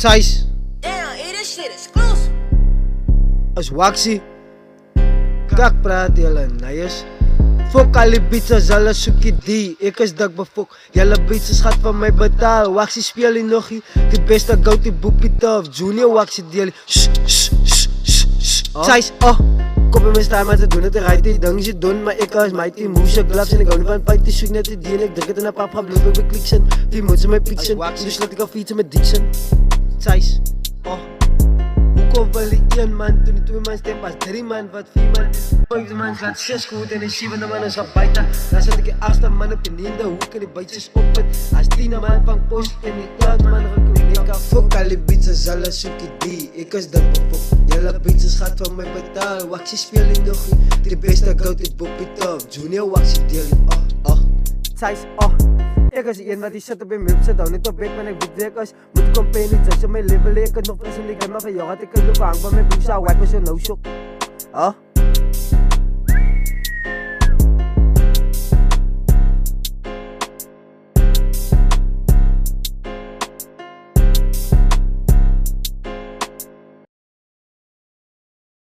Thijs. Damn, this shit exclusive. As Waxie. Kak praat julle neiers. Fok al die beats as hulle soekie die. Ek is dik befok. Julle beats is gat van my betaal. Waxie speel die nogie. Die beste goud die boepie tof. Junior Waxie deel. Thijs, kom by my staan maar te doen het right die ding jy doen. Maar ek as my team moes ek gloves en ek hou nie van fight. Die soek net die dien. Ek druk het in a pap bloed by kliksen. Die moed in my pieksen. Dus laat ek al fiets in my dieksen. Thijs, hoekom wil die 1 man, toen die 2 man step as 3 man, wat 4 man is. 5 man gaat 6 goed en die 7e man is op buiten. Dan zet ek die 8e man op die 9e hoek en die buitjes op het. As 10e man van post en die 11e man ruk op die kaf. Fok al die beats is hulle soekie die, ek is dik befok. Julle beats is gat van my betaal. Waxie speel die nogie, die beste goud die boepie tof. Junior Waxie deel die Thijs, ek is die een wat die sit op die map sit, hou net op bek, want ek weet wie ek is. Moet die company judge op my level, ek het nog prins in die game, maar vir jou had ek een loop hang van my broek, so wack my so nou shock.